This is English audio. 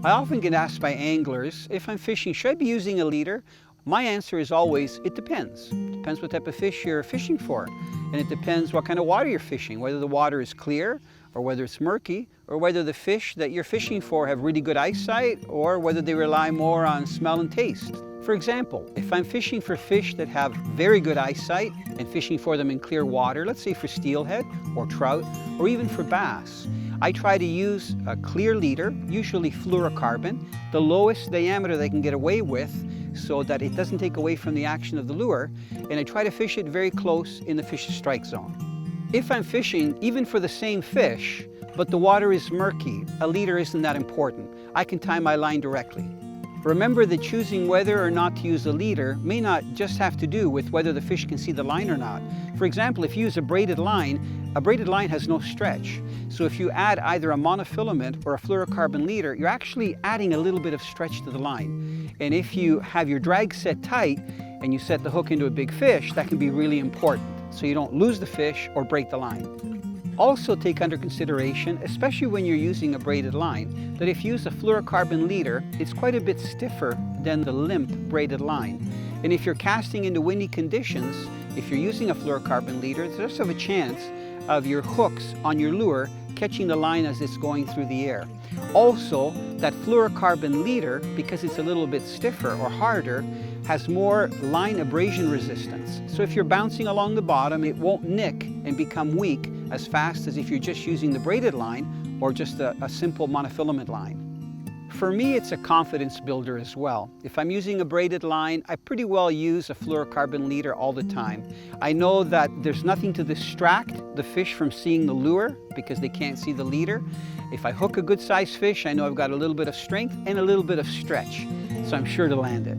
I often get asked by anglers, if I'm fishing, should I be using a leader? My answer is always, it depends. It depends what type of fish you're fishing for. And it depends what kind of water you're fishing, whether the water is clear or whether it's murky, or whether the fish that you're fishing for have really good eyesight or whether they rely more on smell and taste. For example, if I'm fishing for fish that have very good eyesight and fishing for them in clear water, let's say for steelhead or trout or even for bass, I try to use a clear leader, usually fluorocarbon, the lowest diameter they can get away with so that it doesn't take away from the action of the lure, and I try to fish it very close in the fish's strike zone. If I'm fishing even for the same fish, but the water is murky, a leader isn't that important. I can tie my line directly. Remember that choosing whether or not to use a leader may not just have to do with whether the fish can see the line or not. For example, if you use a braided line has no stretch. So if you add either a monofilament or a fluorocarbon leader, you're actually adding a little bit of stretch to the line. And if you have your drag set tight and you set the hook into a big fish, that can be really important, so you don't lose the fish or break the line. Also take under consideration, especially when you're using a braided line, that if you use a fluorocarbon leader, it's quite a bit stiffer than the limp braided line. And if you're casting into windy conditions, if you're using a fluorocarbon leader, there's just have a chance of your hooks on your lure catching the line as it's going through the air. Also, that fluorocarbon leader, because it's a little bit stiffer or harder, has more line abrasion resistance. So if you're bouncing along the bottom, it won't nick and become weak as fast as if you're just using the braided line or just a simple monofilament line. For me, it's a confidence builder as well. If I'm using a braided line, I pretty well use a fluorocarbon leader all the time. I know that there's nothing to distract the fish from seeing the lure because they can't see the leader. If I hook a good sized fish, I know I've got a little bit of strength and a little bit of stretch, so I'm sure to land it.